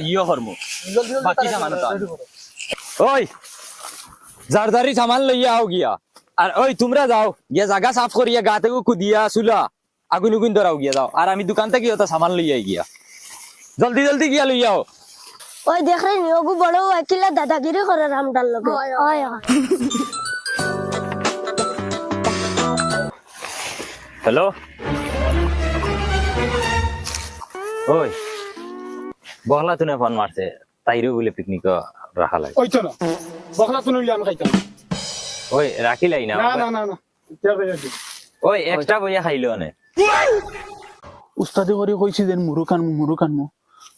ইয়ে করমু বাকি সামান ওই জারদারি সামান লইয়া আও গিয়া আর ওই তোমরা যাও গিয়া জায়গা সাফ করিয়া গা থেকে কুদিয়া চুলা আগুন উগুন ধরাও গিয়া যাও আর আমি দোকান থেকে ওটা সামান লইয়া গিয়া জলদি জলদি গিয়া লইয়াও ওই দেখ রে নিয়োগু বড় ওয়াকিলা দাদাগিরি করে রামডাল লগে হয় হয় হ্যালো ওই বহলা তুনে ফোন মারছে তাইরও বলে পিকনিক রাখা লাগে ওই তো না বকলা তো নইলে আমি খাইতাম ওই রাখিলাই না না না না না এটা কইয়া দি ওই এক্সট্রা বইয়া খাইলো নে উস্তাদে করে কইছি যে মুরুক আনমু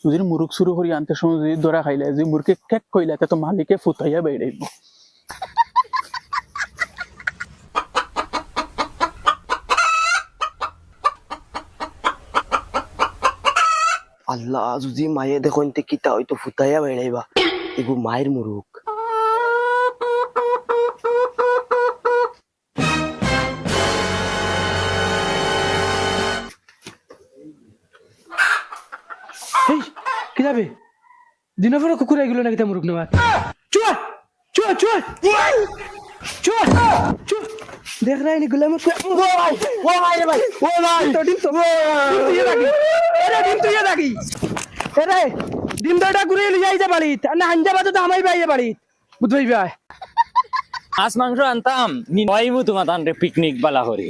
যদি মুরুক শুরু করি আনতে সময় যদি দরা খাইলে যে মুরকে কেক কইলা তা তো মালিকে ফুটাইয়া বেড়াইব আল্লাহ যদি মায়ে দেখুন কিতা হয়তো ফুটাইয়া বেড়াইবা এগু মায়ের মুরুক এই কি যাবে দিনের পরে কুকুর এগুলো নাকি তা মুরুক নেওয়ার চুয়া চুয়া চুয়া চুয়া চুয়া দেখ রাই নি গুলাম ও ভাই তো ডিম তো তুই লাগি আরে ডিম তুই লাগি আরে ডিম দাটা ঘুরে লিয়ে যাই বাড়ি না হাঞ্জা বাদ তো আমাই বাইয়ে বাড়ি বুঝবি ভাই মাছ মাংস আনতাম নিবাইমু তোমার তান পিকনিক বালা করে